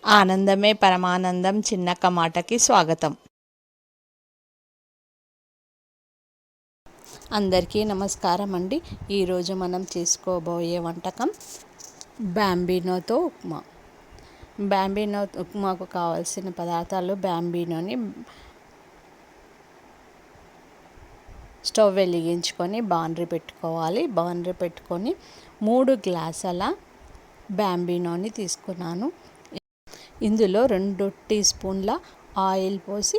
ఆనందమే పరమానందం చిన్నక్క మాటకి స్వాగతం. అందరికీ నమస్కారం అండి. ఈరోజు మనం చేసుకోబోయే వంటకం బ్యాంబినోతో ఉప్మా. బ్యాంబినో ఉప్మాకు కావాల్సిన పదార్థాలు: బ్యాంబినోని స్టవ్ వెలిగించుకొని బాండ్రీ పెట్టుకోవాలి. బాండ్రీ పెట్టుకొని 3 గ్లాసుల బ్యాంబినోని తీసుకున్నాను. ఇందులో 2 టీ స్పూన్ల ఆయిల్ పోసి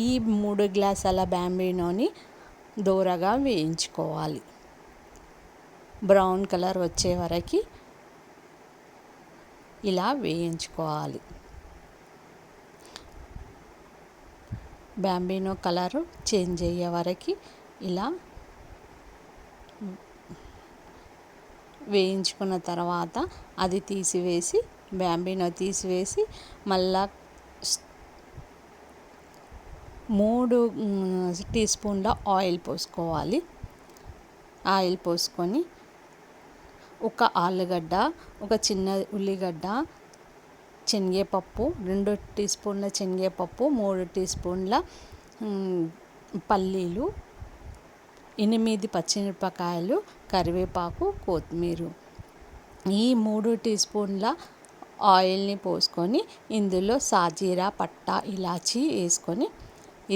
ఈ 3 గ్లాసుల బ్యాంబినోని దోరగా వేయించుకోవాలి. బ్రౌన్ కలర్ వచ్చే వరకు ఇలా వేయించుకోవాలి. బ్యాంబినో కలరు చేంజ్ అయ్యే వరకు ఇలా వేయించుకున్న తర్వాత అది తీసివేసి బ్యాంబినో తీసివేసి మళ్ళా 3 టీ స్పూన్ల ఆయిల్ పోసుకోవాలి. ఆయిల్ పోసుకొని ఒక ఆలుగడ్డ, ఒక చిన్న ఉల్లిగడ్డ, శనగపప్పు, 2 టీ స్పూన్ల శనగపప్పు, 3 టీ స్పూన్ల పల్లీలు, 8 పచ్చిమిరపకాయలు, కరివేపాకు, కొత్తిమీర, ఈ 3 టీ స్పూన్ల ఆయిల్ని పోసుకొని ఇందులో సాజీరా, పట్టా, ఇలాచీ వేసుకొని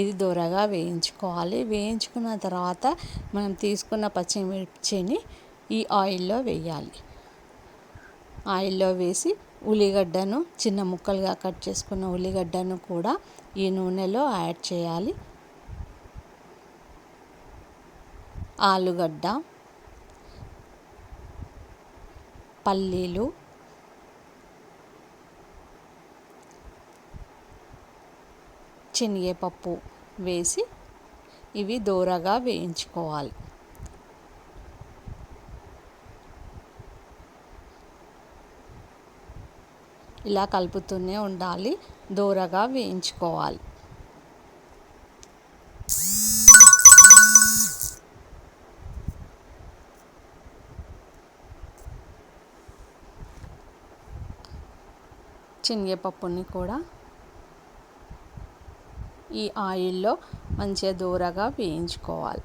ఇది దోరగా వేయించుకోవాలి. వేయించుకున్న తర్వాత మనం తీసుకున్న పచ్చిమిర్చిని ఈ ఆయిల్లో వేయాలి. ఆయిల్లో వేసి ఉల్లిగడ్డను చిన్న ముక్కలుగా కట్ చేసుకున్న ఉల్లిగడ్డను కూడా ఈ నూనెలో యాడ్ చేయాలి. ఆలుగడ్డ, పల్లీలు, శనగపప్పు వేసి ఇవి దోరగా వేయించుకోవాలి. ఇలా కలుపుతూనే ఉండాలి. దోరగా వేయించుకోవాలి. శనగపప్పుని కూడా ఈ ఆయిల్లో మంచిగా దోరగా వేయించుకోవాలి.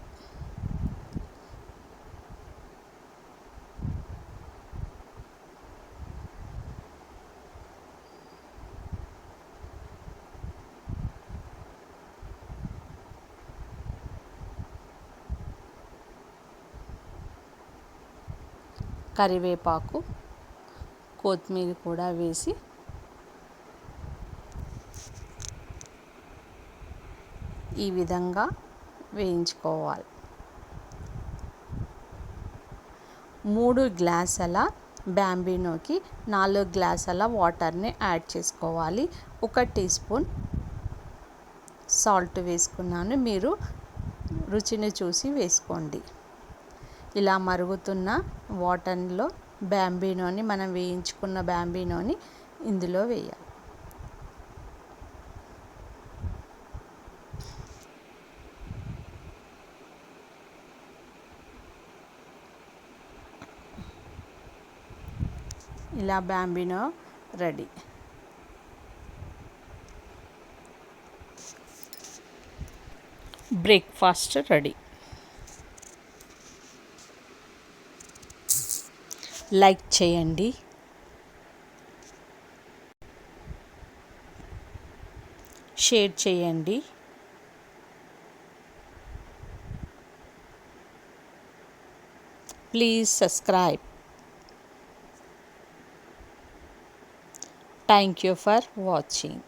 కరివేపాకు, కొత్తిమీర కూడా వేసి ఈ విధంగా వేయించుకోవాలి. 3 గ్లాసుల బ్యాంబినోకి 4 గ్లాసుల వాటర్ని యాడ్ చేసుకోవాలి. 1 టీ స్పూన్ సాల్ట్ వేసుకున్నాను. మీరు రుచిని చూసి వేసుకోండి. ఇలా మరుగుతున్న వాటర్లో బ్యాంబినోని మనం వేయించుకున్న బ్యాంబినోని ఇందులో వేయాలి. ఇలా Bambino ready. Breakfast ready. Like చేయండి, షేర్ చేయండి, please subscribe. Thank you for watching.